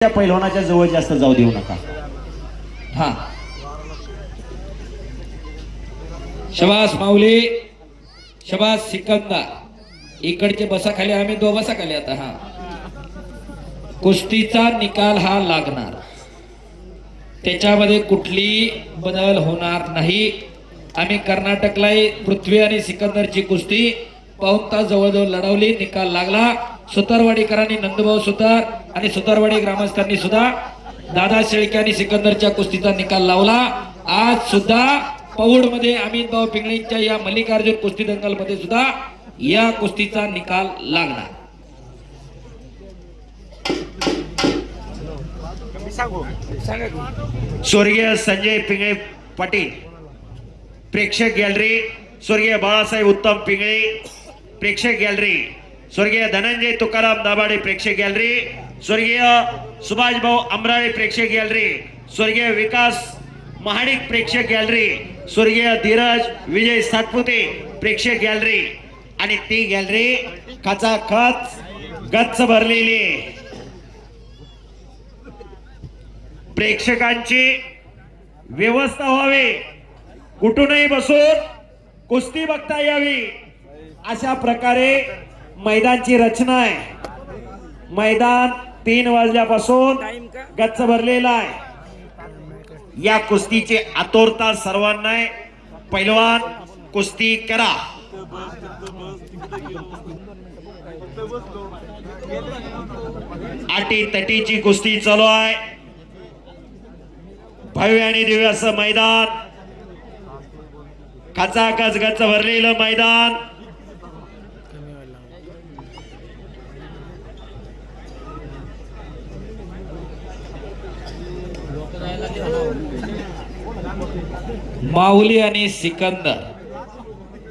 त्या पैलवानाच्या जवळ जास्त जाऊ देऊ नका. हा शबास माऊली, शबास सिकंदर. इकडचे बसा खाली, आम्ही दो बसा खाली. आता हा कुस्तीचा निकाल हा लागणार, त्याच्यामध्ये कुठली बदल होणार नाही. आम्ही कर्नाटकला पृथ्वी आणि सिकंदरची कुस्ती पाऊण तास जवळजवळ लढवली, निकाल लागला. सुतारवाडीकरांनी, नंदभाऊ सुतार आणि सुतारवाडी ग्रामस्थांनी सुद्धा दादा शेळके आणि सिकंदरच्या कुस्तीचा निकाल लावला. आज सुद्धा पौड मध्ये अमितभाऊ पिंगळेंच्या या मल्लिकार्जुन कुस्ती दंगल मध्ये सुद्धा या कुस्तीचा निकाल लागणार. स्वर्गीय संजय पिंगळे पाटील प्रेक्षक गॅलरी, स्वर्गीय बाळासाहेब उत्तम पिंगळे प्रेक्षक गॅलरी, स्वर्गीय धनंजय तुकाराम दाभाडे प्रेक्षक गॅलरी, स्वर्गीय सुभाष भाऊ अमराळे प्रेक्षक गॅलरी, स्वर्गीय विकास महाडिक प्रेक्षक गॅलरी, स्वर्गीय धीरज विजय सातपुते प्रेक्षक गॅलरी. आणि ती गॅलरी खचाखच गच्च भरलेली. प्रेक्षकांची व्यवस्था व्हावी, कुठूनही बसून कुस्ती बघता यावी अशा प्रकारे मैदानची रचना आहे. मैदान 3 वाजल्यापासून गच्च भरलेला आहे. या कुस्तीची आतुरता सर्वांना आहे. पैलवान कुस्ती करा. आटी तटीची कुस्ती चालू आहे. भव्य आणि दिव्य असं मैदान, खचाखच गच्च भरलेलं मैदान. माऊली आणि सिकंदर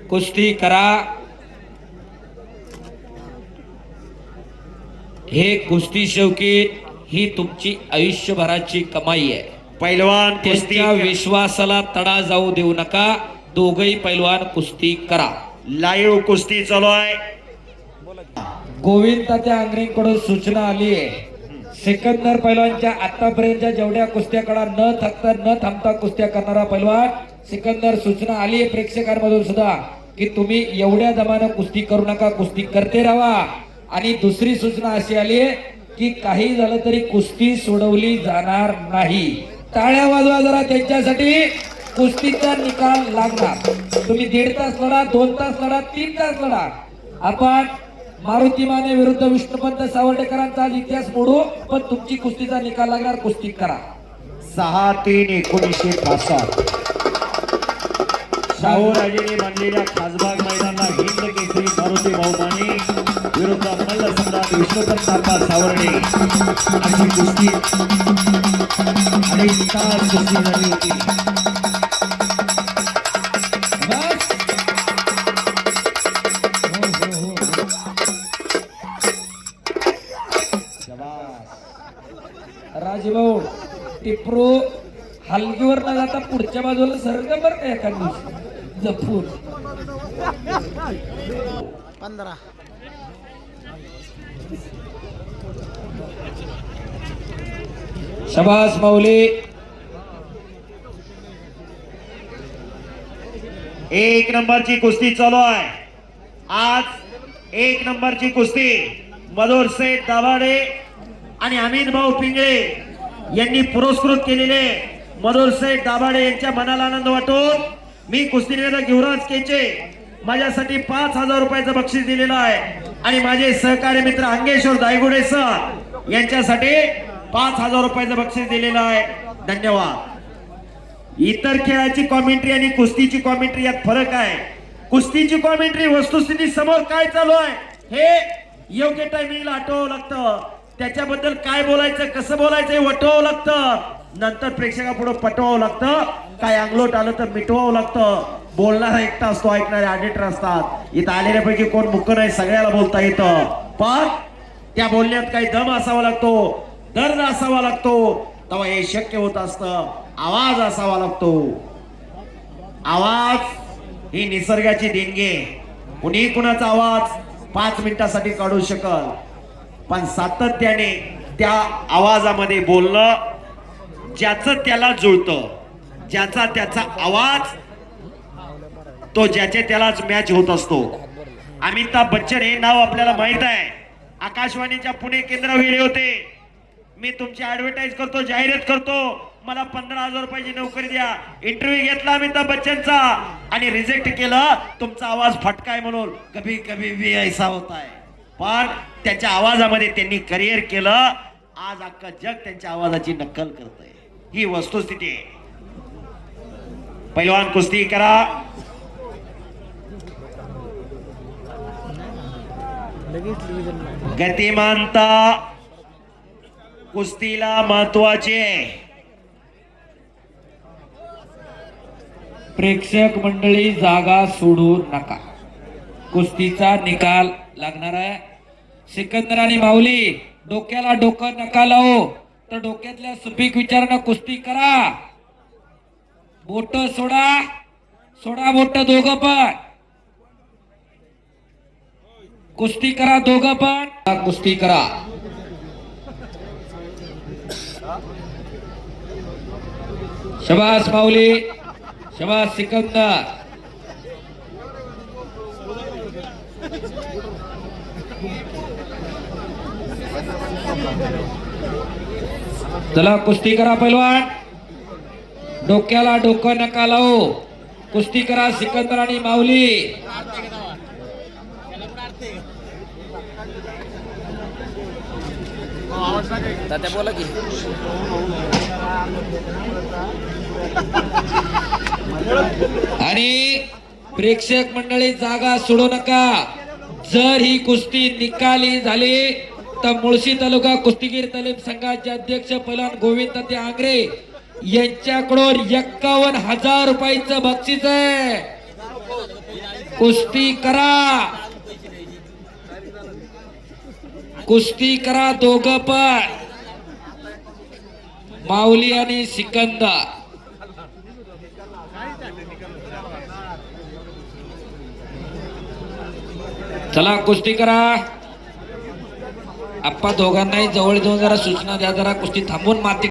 कुस्ती करा. हे कुस्ती शौकीन ही तुमची आयुष्यभराची कमाई आहे. पैलवान कुस्ती त्यांच्या विश्वासाला तडा जाऊ देऊ नका. दोघही पैलवान कुस्ती करा. लाईव्ह कुस्ती चालू आहे. गोविंद तात्या आंग्रेंकडून सूचना आली आहे. सिकंदर पैलवानच्या आतापर्यंतच्या जेवढ्या कुस्त्या करा न थांबता कुस्त्या करणारा पैलवान सिकंदर, सूचना आली आहे प्रेक्षकांमधून सुद्धा की तुम्ही एवढ्या दमानं कुस्ती करू नका, कुस्ती करते राहा. आणि दुसरी सूचना अशी आली आहे की काही झालं तरी कुस्ती सोडवली जाणार नाही. टाळ्या वाजवा जरा त्यांच्यासाठी. कुस्तीचा निकाल लागणार. तुम्ही 1.5 तास लढा, 2 तास लढा, 3 तास लढा. आपण मारुती माने विरुद्ध विष्णुपंत सावर्डेकरांचा आज इतिहास मोडू, पण तुमची कुस्तीचा निकाल लागणार. कुस्ती करा. 6-3-1965 शाहूराजेने बांधलेल्या खासबाग मैदानाला हिंद केसरी मारुती भाऊ माने विरुद्ध मल्ल सम्राट विष्णुपंत सावर्डे अशी कुस्ती 2.5 तास कुस्ती झाली होती. राजभाऊ टिप्रो हलगीवर न जाता पुढच्या बाजूला सरग बर का एका दिवशी जपून. 15 शबास माऊली. एक नंबरची कुस्ती चालू आहे. आज 1 नंबरची कुस्ती मधुर सेठ दाभाडे आणि अमित भाऊ पिंगळे यांनी पुरस्कृत केलेले. मधुर सेठ दाभाडे यांच्या मनाला आनंद वाटून मी कुस्ती निवेदक युवराज केचे माझ्यासाठी 5,000 रुपयाचं बक्षीस दिलेलं आहे. आणि माझे सहकारी मित्र अंगेश्वर दायगुडे सर यांच्यासाठी 5,000 रुपयाचं बक्षीस दिलेलं आहे. धन्यवाद. इतर खेळाची कॉमेंट्री आणि कुस्तीची कॉमेंट्री यात फरक आहे. कुस्तीची कॉमेंट्री वस्तुस्थिती समोर काय चालू आहे हे योग्य टायमिंगला आठवावं लागतं. त्याच्याबद्दल काय बोलायचं, कसं बोलायचं हे वटवावं लागतं. नंतर प्रेक्षकापुढे पटवावं लागतं. काय अंगलोट आलं तर मिटवावं लागतं. बोलणारा एकटा असतो, ऐकणारे ऑडिटर असतात. इथं आलेल्यापैकी कोण मुख्य नाही, सगळ्याला बोलता येतं. पण त्या बोलण्यात काही दम असावा लागतो, दर्द असावा लागतो, तेव्हा हे शक्य होत असतं. आवाज असावा लागतो. आवाज ही निसर्गाची देणगी. कुणी कुणाचा आवाज 5 मिनिटासाठी काढू शकल, पण सातत्याने त्या आवाजामध्ये बोलणं ज्याचं त्याला जुळतं, ज्याचा त्याचा आवाज तो ज्याचे त्यालाच मॅच होत असतो. अमिताभ बच्चन हे नाव आपल्याला माहित आहे. आकाशवाणीच्या पुणे केंद्रावर गेले होते. मी तुमची ऍडव्हर्टाईज करतो, जाहिरात करतो, मला 15,000 रुपयाची नोकरी द्या. इंटरव्ह्यू घेतला अमिताभ बच्चनचा आणि रिजेक्ट केलं. तुमचा आवाज फटकाय म्हणून, कभी कभी भी ऐसा होता है. पण त्याच्या आवाजामध्ये त्यांनी करिअर केलं. आज अख्खा जग त्यांच्या आवाजाची नक्कल करतंय. ही वस्तुस्थिती आहे. पैलवान कुस्ती करा. गतिमानता कुस्तीला महत्वाची आहे. प्रेक्षक मंडळी जागा सोडू नका. कुस्तीचा निकाल लागणार आहे. सिकंदर आणि माऊली डोक्याला डोकं नका लावू, तर डोक्यातल्या सुपीक विचारानं कुस्ती करा. बोट सोडा, सोडा बोट दोघं पण. कुस्ती करा दोघं पण, कुस्ती करा. शबास माऊली, शबास सिकंदर. चला कुस्ती करा पैलवान. डोक्याला डोकं नका लावू. कुस्ती करा सिकंदर आणि माऊली. बोला की आणि प्रेक्षक मंडळी जागा सोडू नका. जर ही कुस्ती निकाली झाली तर मुळशी तालुका कुस्तीगीर तालीम संघाचे अध्यक्ष पैलवान गोविंद ते आंग्रे यांच्याकडून 51,000 रुपयाचं बक्षीस आहे. कुस्ती करा, कुस्ती करा दोघं पण, माऊली आणि सिकंदर. चला कुस्ती करा. आप्पा दोघांनाही जवळ जाऊन जरा सूचना द्या, जरा कुस्ती थांबून माती